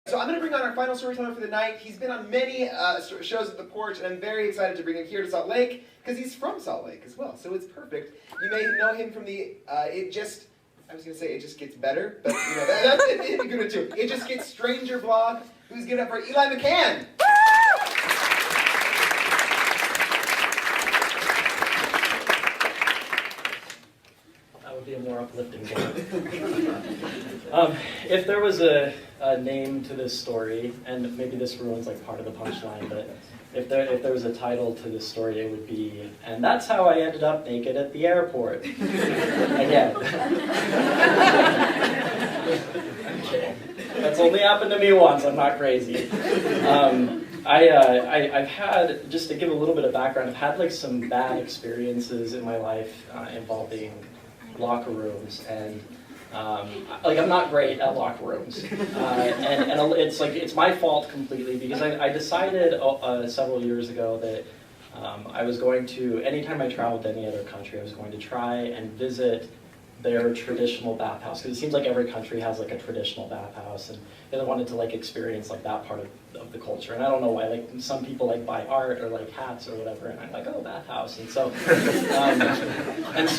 So I'm going to bring on our final storyteller for the night. He's been on many shows at the Porch, and I'm very excited to bring him here to Salt Lake, because he's from Salt Lake as well, so it's perfect. You may know him from the, I was going to say It Just Gets Better, but you know, that's it'd be good too. It Just Gets Stranger vlog. Who's giving it up for Eli McCann? That would be a more uplifting game. If there was a name to this story, and maybe this ruins like part of the punchline, but if there was a title to this story, it would be, "And that's how I ended up naked at the airport." Again. That's only happened to me once, I'm not crazy. I've had, just to give a little bit of background, I've had like some bad experiences in my life involving locker rooms, and I'm not great at locker rooms, and it's my fault completely, because I decided several years ago that I was going to, anytime I traveled to any other country, I was going to try and visit their traditional bathhouse, because it seems like every country has like a traditional bathhouse, and I wanted to like experience like that part of the culture. And I don't know why, like some people like buy art or like hats or whatever, and I'm like, oh, bathhouse. And so and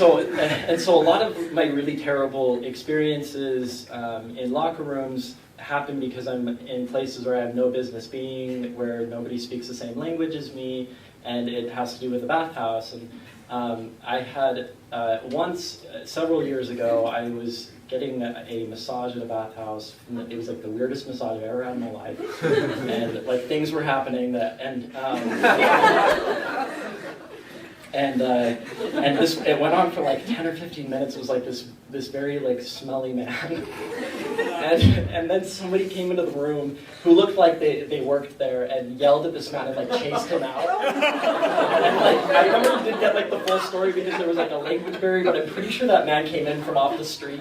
so a lot of my really terrible experiences in locker rooms happen because I'm in places where I have no business being, where nobody speaks the same language as me, and it has to do with the bathhouse. And I had once, several years ago, I was getting a massage at a bathhouse. It was like the weirdest massage I've ever had in my life, and like things were happening that, and this, it went on for like 10 or 15 minutes. It was like this very like smelly man. And then somebody came into the room who looked like they worked there and yelled at this man and like chased him out. And like I never did get like the full story because there was like a language barrier, but I'm pretty sure that man came in from off the street.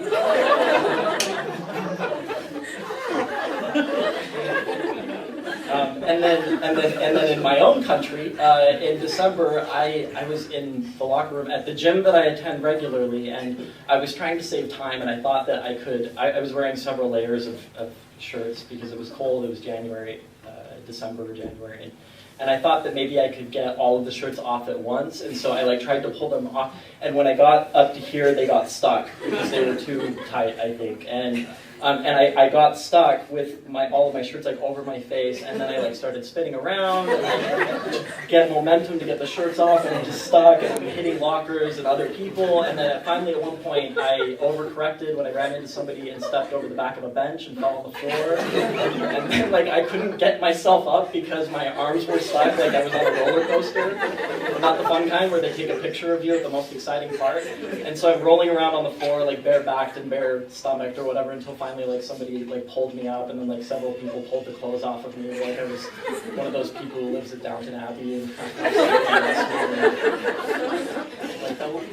And then in my own country, in December, I was in the locker room at the gym that I attend regularly, and I was trying to save time, and I thought that I could. I was wearing several layers of shirts because it was cold. It was January, December, January, and I thought that maybe I could get all of the shirts off at once, and so I like tried to pull them off, and when I got up to here, they got stuck because they were too tight, I think, and I got stuck with all of my shirts like over my face, and then I like started spinning around and like, get momentum to get the shirts off, and I'm just stuck, and I'm hitting lockers and other people, and then finally at one point I overcorrected when I ran into somebody and stepped over the back of a bench and fell on the floor, and then like I couldn't get myself up because my arms were stuck like I was on a roller coaster, not the fun kind where they take a picture of you at the most exciting part, and so I'm rolling around on the floor like bare-backed and bare-stomached or whatever until finally like somebody like pulled me up, and then like several people pulled the clothes off of me like I was one of those people who lives at Downton Abbey and like that would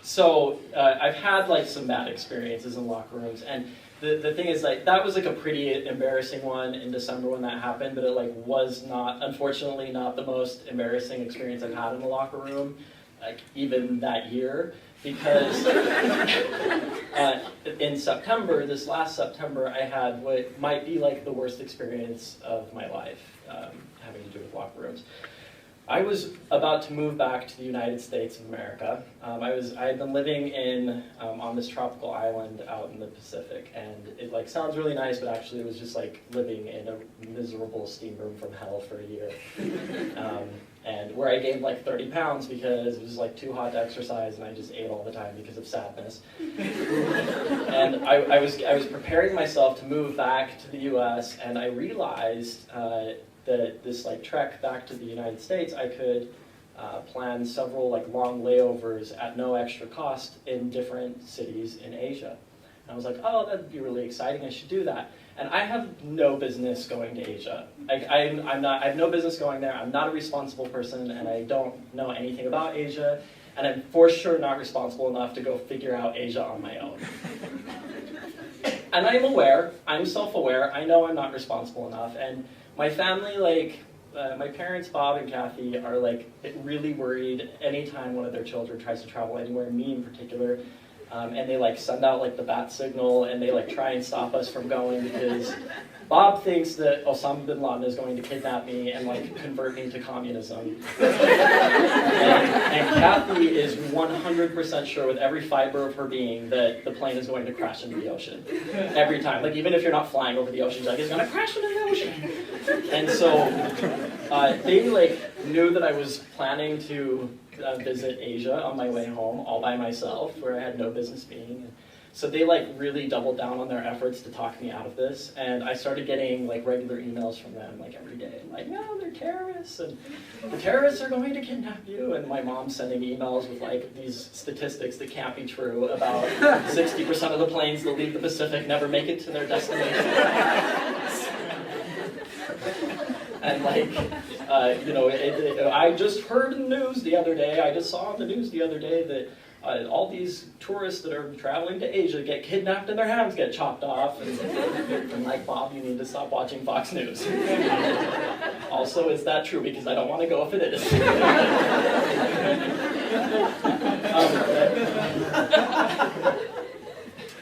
So I've had like some bad experiences in locker rooms, and the thing is like that was like a pretty embarrassing one in December when that happened, but it like was not, unfortunately, not the most embarrassing experience I've had in the locker room, like even that year. Because in September, this last September, I had what might be like the worst experience of my life, having to do with locker rooms. I was about to move back to the United States of America. I had been living on this tropical island out in the Pacific, and it like sounds really nice, but actually it was just like living in a miserable steam room from hell for a year. And where I gained like 30 pounds because it was like too hot to exercise, and I just ate all the time because of sadness. And I was preparing myself to move back to the U.S., and I realized that this like trek back to the United States, I could plan several like long layovers at no extra cost in different cities in Asia. And I was like, oh, that'd be really exciting. I should do that. And I have no business going to Asia. I have no business going there. I'm not a responsible person, and I don't know anything about Asia. And I'm for sure not responsible enough to go figure out Asia on my own. And I'm aware, I'm self-aware, I know I'm not responsible enough. And my family, like, my parents, Bob and Kathy, are like really worried anytime one of their children tries to travel anywhere, me in particular. and they like send out like the bat signal, and they like try and stop us from going because Bob thinks that Osama bin Laden is going to kidnap me and like convert me to communism. and Kathy is 100% sure with every fiber of her being that the plane is going to crash into the ocean. Every time. Like even if you're not flying over the ocean, she's like, it's going to crash into the ocean. And so they like knew that I was planning to visit Asia on my way home all by myself, where I had no business being. So they like really doubled down on their efforts to talk me out of this, and I started getting like regular emails from them like every day, like, no, they're terrorists, and the terrorists are going to kidnap you, and my mom sending emails with like these statistics that can't be true about 60% of the planes that leave the Pacific never make it to their destination. And like, I just heard in the news the other day, I just saw in the news the other day that all these tourists that are traveling to Asia get kidnapped and their hands get chopped off. And like, Bob, you need to stop watching Fox News. Also, is that true? Because I don't want to go if it is.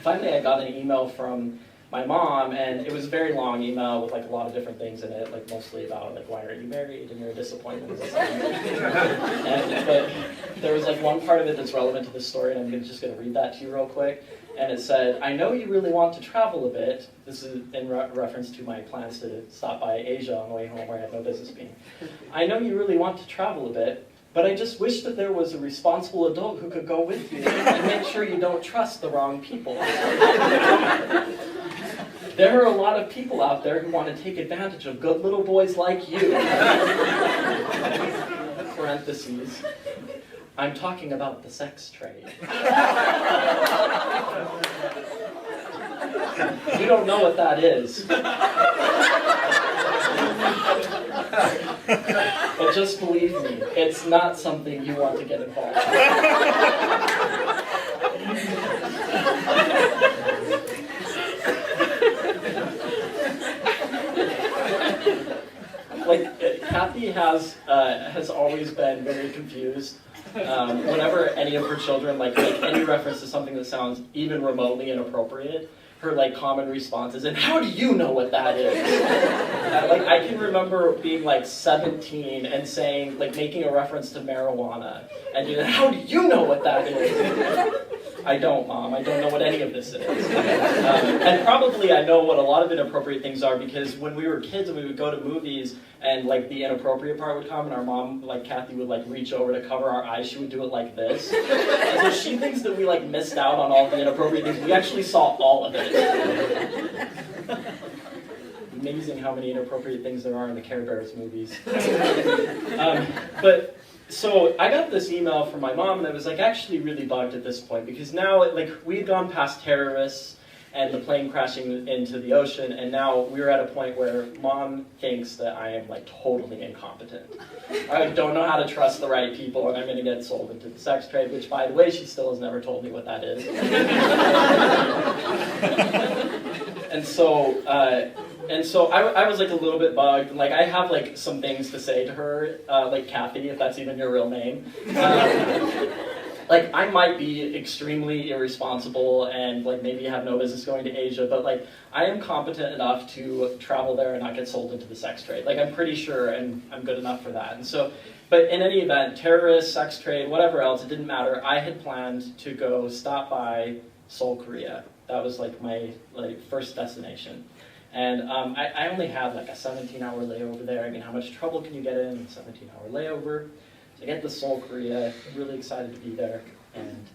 Finally, I got an email from my mom, and it was a very long email with like a lot of different things in it, like mostly about like, why aren't you married, and you're a disappointment. But there was like one part of it that's relevant to this story, and I'm just going to read that to you real quick. And it said, I know you really want to travel a bit. This is in reference to my plans to stop by Asia on the way home, where I had no business being. I know you really want to travel a bit, but I just wish that there was a responsible adult who could go with you and make sure you don't trust the wrong people. There are a lot of people out there who want to take advantage of good little boys like you. Parentheses. I'm talking about the sex trade. You don't know what that is. But just believe me, it's not something you want to get involved in. Like, Kathy has always been very confused. Whenever any of her children like any reference to something that sounds even remotely inappropriate, her like common response is, and how do you know what that is? Like, I can remember being like 17 and saying, like, making a reference to marijuana, and how do you know what that is? I don't, Mom. I don't know what any of this is. And probably I know what a lot of inappropriate things are, because when we were kids and we would go to movies and like the inappropriate part would come and our mom, like Kathy, would like reach over to cover our eyes, she would do it like this. And so she thinks that we like missed out on all the inappropriate things. We actually saw all of it. Amazing how many inappropriate things there are in the Care Bears movies. But so I got this email from my mom, and I was like actually really bugged at this point, because now like we had gone past terrorists and the plane crashing into the ocean, and now we were at a point where Mom thinks that I am like totally incompetent. I don't know how to trust the right people, and I'm going to get sold into the sex trade, which, by the way, she still has never told me what that is. And so I was like a little bit bugged, and like I have like some things to say to her, like Kathy, if that's even your real name. Like, I might be extremely irresponsible and like maybe have no business going to Asia, but like I am competent enough to travel there and not get sold into the sex trade. Like, I'm pretty sure, and I'm good enough for that. And so, but in any event, terrorists, sex trade, whatever else, it didn't matter. I had planned to go stop by Seoul, Korea. That was like my first destination. And I only had like a 17-hour layover there. I mean, how much trouble can you get in a 17-hour layover? So I get to Seoul, Korea, really excited to be there. And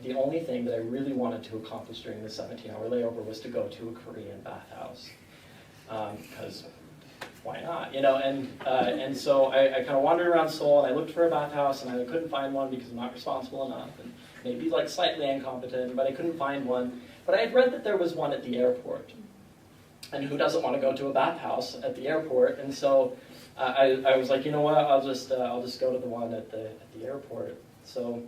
the only thing that I really wanted to accomplish during the 17-hour layover was to go to a Korean bathhouse. Because why not? You know, and so I kind of wandered around Seoul, and I looked for a bathhouse, and I couldn't find one because I'm not responsible enough, and maybe like slightly incompetent, but I couldn't find one. But I had read that there was one at the airport. And who doesn't want to go to a bathhouse at the airport? And so I was like, you know what? I'll just go to the one at the airport. So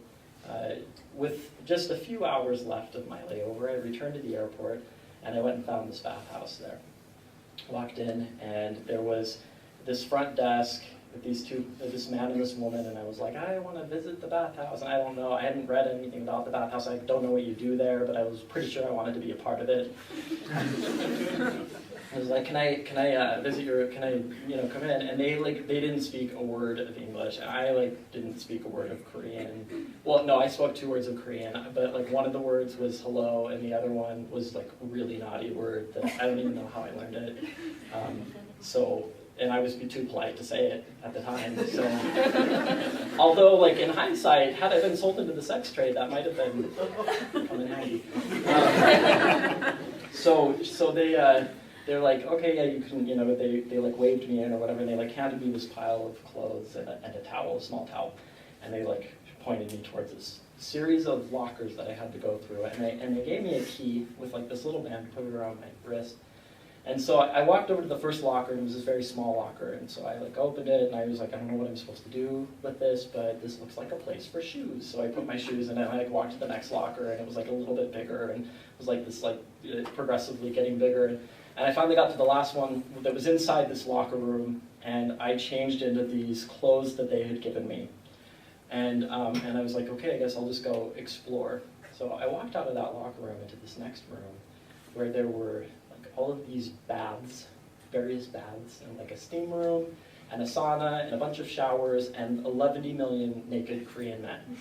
with just a few hours left of my layover, I returned to the airport, and I went and found this bathhouse there. Walked in, and there was this front desk with this man and this woman, and I was like, I want to visit the bathhouse, and I don't know, I hadn't read anything about the bathhouse, I don't know what you do there, but I was pretty sure I wanted to be a part of it. I was like, can I visit can I, come in? And they didn't speak a word of English, and I didn't speak a word of Korean. Well, no, I spoke 2 words of Korean, but one of the words was hello, and the other one was a really naughty word that I don't even know how I learned it. And I was too polite to say it at the time. So, although in hindsight, had I been sold into the sex trade, that might have come in handy. So they're like, okay, yeah, you can, they waved me in or whatever, and they handed me this pile of clothes and a towel, a small towel, and they pointed me towards this series of lockers that I had to go through, and they gave me a key with this little band to put it around my wrist. And so I walked over to the first locker, and it was this very small locker, and so I opened it, and I was like, I don't know what I'm supposed to do with this, but this looks like a place for shoes. So I put my shoes in it, and I walked to the next locker, and it was a little bit bigger, and it was this progressively getting bigger. And I finally got to the last one that was inside this locker room, and I changed into these clothes that they had given me. And I was like, okay, I guess I'll just go explore. So I walked out of that locker room into this next room, where there were all of these baths, various baths, and a steam room, and a sauna, and a bunch of showers, and 11 million naked Korean men,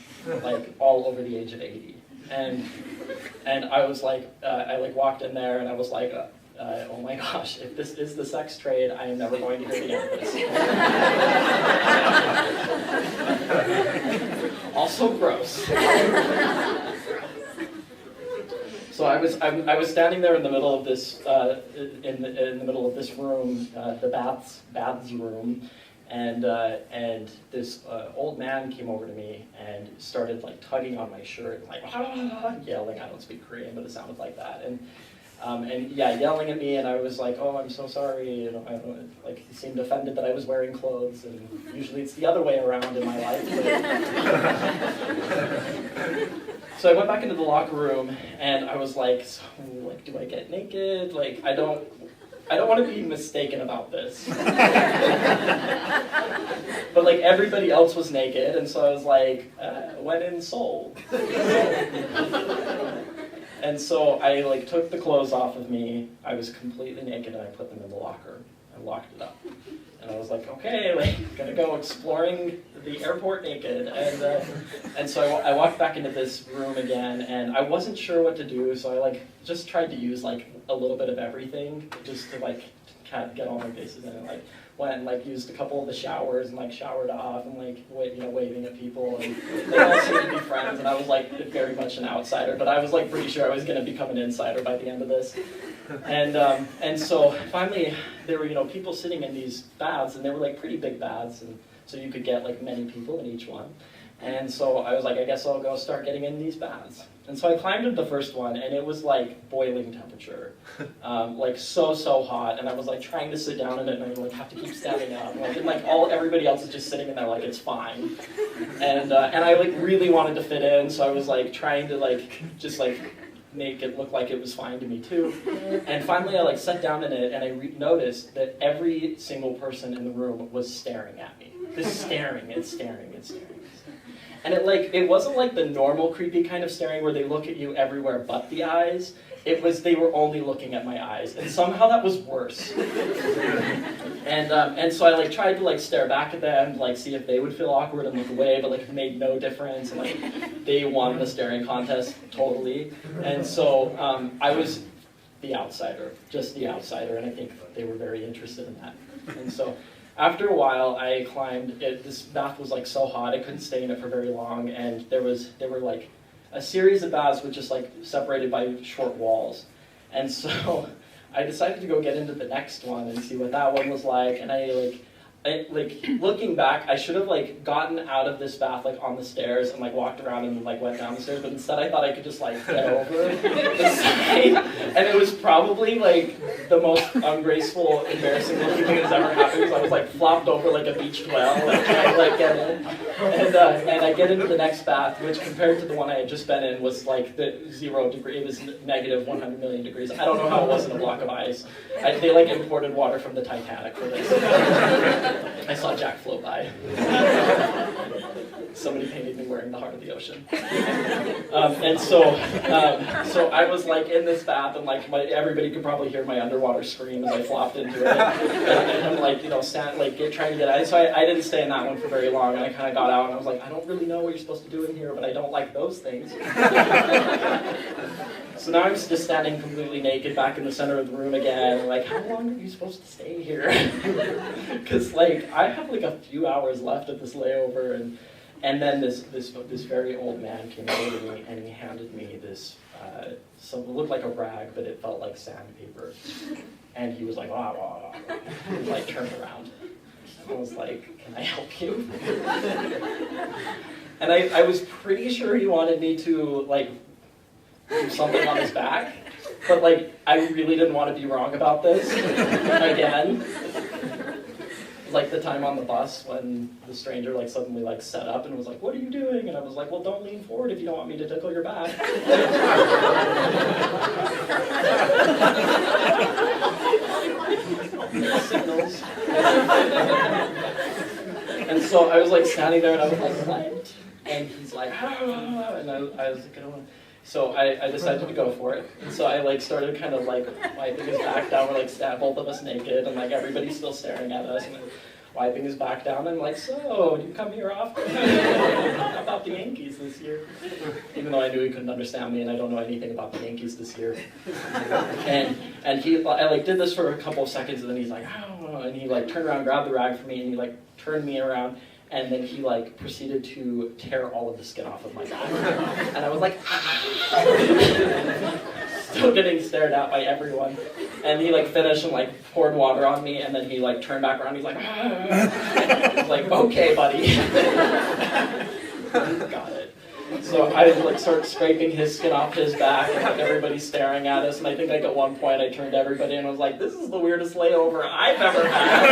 all over the age of 80. And I was I walked in there, and I was like, oh my gosh, if this is the sex trade, I am never going to hear the end of this. Also gross. So I was standing there in the middle of this in the middle of this room, the baths room, and this old man came over to me and started tugging on my shirt, yelling. I don't speak Korean, but it sounded like that, and yelling at me, and I was like, oh, I'm so sorry. He seemed offended that I was wearing clothes, and usually it's the other way around in my life. So I went back into the locker room, and I was like, so, do I get naked? I don't want to be mistaken about this. But everybody else was naked, and so I was like, when in Seoul. And so I took the clothes off of me. I was completely naked, and I put them in the locker. I locked it up. And I was like, okay, gonna go exploring the airport naked. And so I walked back into this room again, and I wasn't sure what to do, so I just tried to use a little bit of everything just to get all my bases in it. Went and used a couple of the showers and showered off and waving at people, and they all seemed to be friends, and I was very much an outsider, but I was pretty sure I was going to become an insider by the end of this. And so finally there were people sitting in these baths, and they were pretty big baths, and so you could get like many people in each one. And so I was like, I guess I'll go start getting in these baths. And so I climbed into the first one, and it was like boiling temperature, like so hot. And I was like trying to sit down in it, and I would like have to keep standing up. And like everybody else is just sitting in there like it's fine. And I like really wanted to fit in, so I was like trying to like just like make it look like it was fine to me too. And finally I like sat down in it, and I noticed that every single person in the room was staring at me. Just staring and staring and staring. And it wasn't like the normal creepy kind of staring where they look at you everywhere but the eyes. It was they were only looking at my eyes, and somehow that was worse. And so I like tried to like stare back at them, like see if they would feel awkward and look away, but like it made no difference. And like they won the staring contest totally. And so I was the outsider, just the outsider, and I think they were very interested in that. And so after a while, I climbed. This bath was like so hot, I couldn't stay in it for very long, and there were like a series of baths with just like separated by short walls. And so I decided to go get into the next one and see what that one was like. And I looking back, I should have like gotten out of this bath like on the stairs and like walked around and like went down the stairs, but instead I thought I could just like get over the side. And it was probably like the most ungraceful, embarrassing looking thing that's ever happened, because I was like flopped over like a beached whale and trying to like get in. And I get into the next bath, which compared to the one I had just been in was like the 0 degree. It was negative 100 million degrees. I don't know how it wasn't a block of ice. They like imported water from the Titanic for this. I saw Jack float by. Somebody painted me wearing the heart of the ocean. So I was like in this bath, and like everybody could probably hear my underwater scream as I flopped into it. And I'm like, trying to get out. So I didn't stay in that one for very long, and I kind of got out, and I was like, I don't really know what you're supposed to do in here, but I don't like those things. So now I'm just standing completely naked back in the center of the room again. Like, how long are you supposed to stay here? Because like I have like a few hours left of this layover, and then this very old man came over to me and he handed me this it looked like a rag, but it felt like sandpaper. And he was like, wah, wah, wah. And like turned around. I was like, can I help you? And I was pretty sure he wanted me to like do something on his back, but like I really didn't want to be wrong about this again. Like the time on the bus when the stranger like suddenly like sat up and was like, "What are you doing?" And I was like, "Well, don't lean forward if you don't want me to tickle your back." Signals. And so I was like standing there and I was like, "What?" And he's like, "Ah," and I was like, "I don't want." So I decided to go for it. And so I like started kind of like wiping his back down. We're like both of us naked, and like everybody's still staring at us. And wiping his back down, and like, so, do you come here often? How about the Yankees this year? Even though I knew he couldn't understand me, and I don't know anything about the Yankees this year. And I like did this for a couple of seconds, and then he's like, oh, and he like turned around, grabbed the rag for me, and he like turned me around, and then he like proceeded to tear all of the skin off of my back. And I was like, still getting stared at by everyone. And he like finished and like poured water on me, and then he like turned back around, he's like, I was like, okay, buddy. Got it. So I like started scraping his skin off his back, and like everybody's staring at us, and I think like at one point I turned to everybody and was like, this is the weirdest layover I've ever had.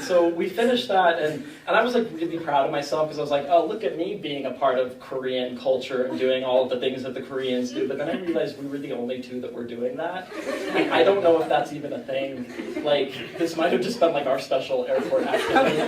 So we finished that, and I was like really proud of myself, because I was like, oh, look at me being a part of Korean culture and doing all of the things that the Koreans do. But then I realized we were the only two that were doing that. I don't know if that's even a thing. Like, this might have just been like our special airport activity.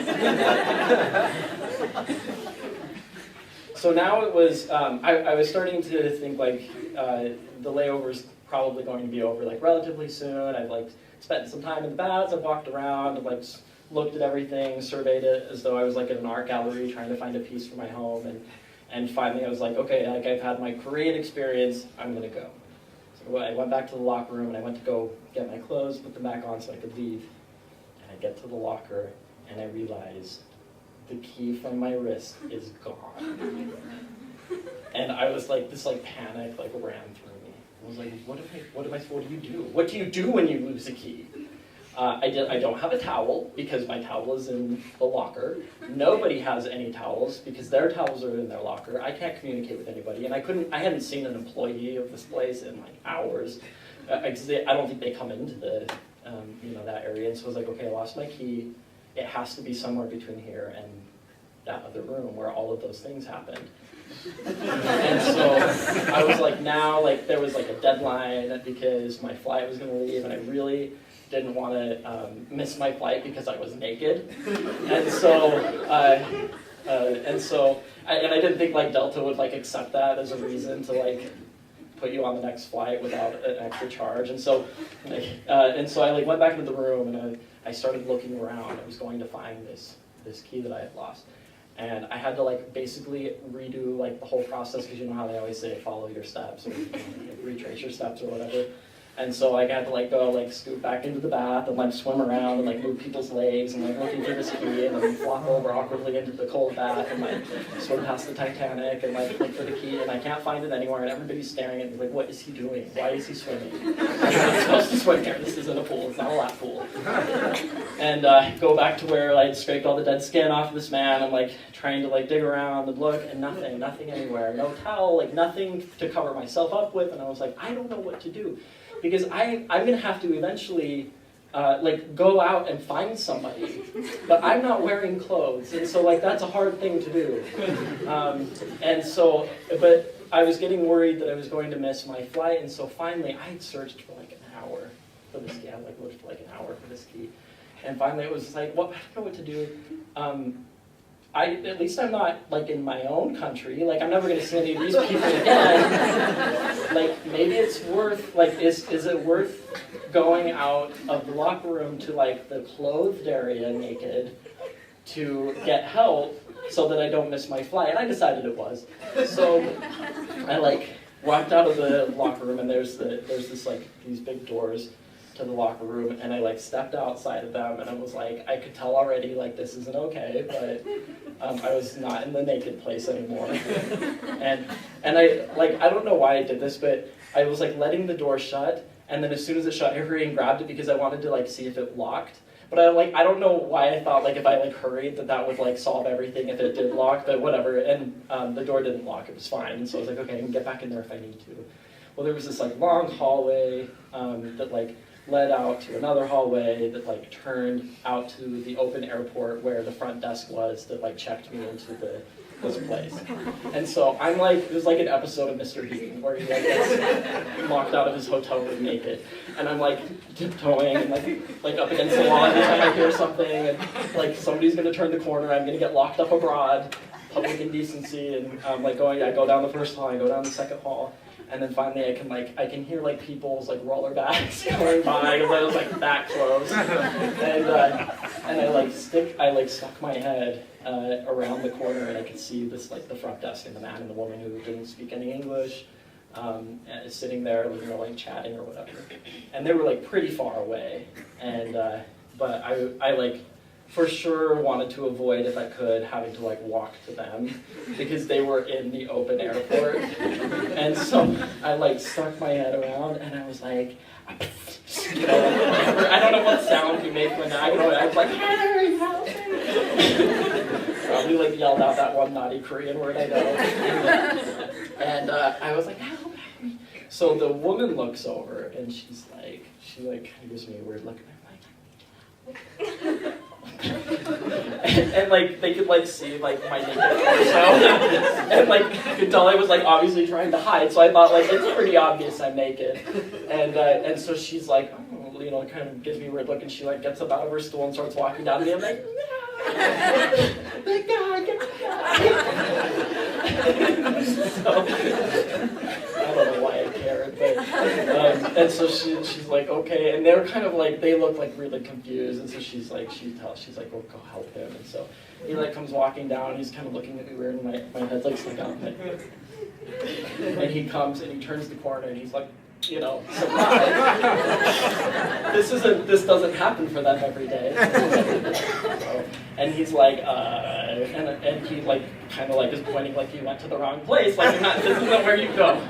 So now it was, I was starting to think like the layover's probably going to be over like relatively soon. I've like spent some time in the baths, I've walked around, I've like looked at everything, surveyed it as though I was like in an art gallery trying to find a piece for my home, and finally I was like, okay, like I've had my Korean experience, I'm gonna go. So I went back to the locker room and I went to go get my clothes, put them back on so I could leave. And I get to the locker and I realize the key from my wrist is gone. And I was like, this like panic like ran through me. I was like, what do you do? What do you do when you lose a key? I don't have a towel because my towel is in the locker. Nobody has any towels because their towels are in their locker. I can't communicate with anybody, and I hadn't seen an employee of this place in like hours. I don't think they come into the that area, and so I was like, okay, I lost my key. It has to be somewhere between here and that other room where all of those things happened. And so I was like, now like there was like a deadline because my flight was going to leave, and I really didn't want to miss my flight because I was naked. And so I didn't think like Delta would like accept that as a reason to like put you on the next flight without an extra charge. And so I like went back into the room and I started looking around. I was going to find this key that I had lost. And I had to like basically redo like the whole process, because you know how they always say follow your steps or retrace your steps or whatever. And so like, I had to like go like scoot back into the bath and like swim around and like move people's legs and like looking for this key, and then flop over awkwardly into the cold bath and like swim past the Titanic and like look for the key, and I can't find it anywhere, and everybody's staring at me like, what is he doing? Why is he swimming? I'm not supposed to swim here. This isn't a pool. It's not a lap pool. And go back to where I scraped all the dead skin off of this man. I'm like trying to like dig around and look, and nothing anywhere. No towel, like nothing to cover myself up with. And I was like, I don't know what to do. Because I'm going to have to eventually like go out and find somebody, but I'm not wearing clothes, and so like that's a hard thing to do. But I was getting worried that I was going to miss my flight, and so finally I had searched for like this key. I like looked for like an hour for this key. And finally it was like, well, I don't know what to do. At least I'm not like in my own country. Like I'm never gonna see any of these people again. Like maybe it's worth, like is it worth going out of the locker room to like the clothed area naked to get help so that I don't miss my flight? And I decided it was. So I like walked out of the locker room and there's this like these big doors to the locker room, and I like stepped outside of them, and I was like, I could tell already like this isn't okay, but I was not in the naked place anymore. and I don't know why I did this, but I was like letting the door shut, and then as soon as it shut, I hurried and grabbed it because I wanted to like see if it locked. But I don't know why I thought like if I like hurried that would like solve everything if it did lock, but whatever. And the door didn't lock, it was fine. And so I was like, okay, I can get back in there if I need to. Well, there was this like long hallway that like led out to another hallway that like turned out to the open airport where the front desk was that like checked me into this place. And so I'm like, it was like an episode of Mr. Bean where he like gets locked out of his hotel room naked. And I'm like tiptoeing and like up against the wall every time I hear something, and like somebody's gonna turn the corner, I'm gonna get locked up abroad, public indecency, and I go down the first hall, I go down the second hall. And then finally I can hear like people's like roller bags going by because I was like that close. And I stuck my head around the corner, and I could see this like the front desk and the man and the woman who didn't speak any English sitting there, like chatting or whatever. And they were like pretty far away. And but I like for sure wanted to avoid, if I could, having to like walk to them because they were in the open airport. And so I like stuck my head around and I was like, I don't know what sound you make when I was like, Harry, help me. Probably like yelled out that one naughty Korean word I know. And I was like, help me. So the woman looks over and she gives me a weird look, and I'm like, and like they could like see like my naked torso, and like you could tell I was like obviously trying to hide, so I thought like it's pretty obvious I'm naked, and so she's like, oh, kind of gives me a weird look, and she like gets up out of her stool and starts walking down to me. I'm like, no, like God, get the guy. So I don't know why I cared, but and so she's like, okay, and they're kind of like, they look like really confused, and so she's like, well, go help him. And so he like comes walking down, he's kind of looking at me weird, and my head's like stuck out, and he comes and he turns the corner and he's like, surprise. This doesn't happen for them every day. And he's like, and he like kind of like is pointing like he went to the wrong place, like this isn't where you go.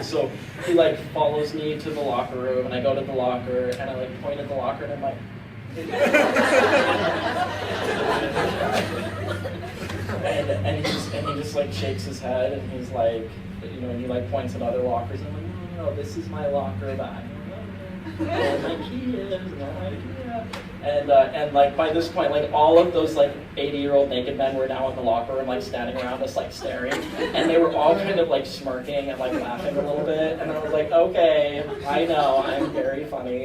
So he like follows me to the locker room, and I go to the locker, and I like point at the locker, and I'm like, and he just like shakes his head, and he's like, and he like points at other lockers, and I'm like, no, this is my locker that my key is, no idea. And like by this point, like all of those like 80-year-old naked men were now in the locker room, like standing around us, like staring, and they were all kind of like smirking and like laughing a little bit. And I was like, okay, I know, I'm very funny,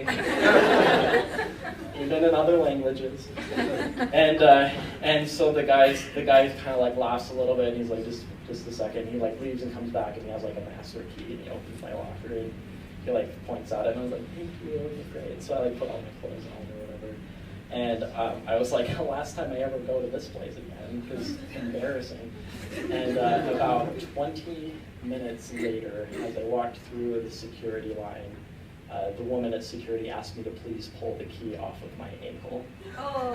even in other languages. And so the guy kind of like laughs a little bit, and he's like, just a second. He like leaves and comes back, and he has like a master key, and he opens my locker, and he like points at it, and I was like, thank you, it was great. So I like put all my clothes on or whatever, and I was like, the last time I ever go to this place again, because it's embarrassing. And about 20 minutes later, as I walked through the security line, the woman at security asked me to please pull the key off of my ankle. Oh.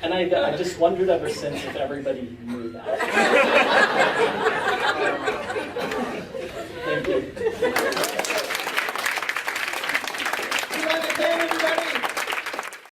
And I just wondered ever since if everybody knew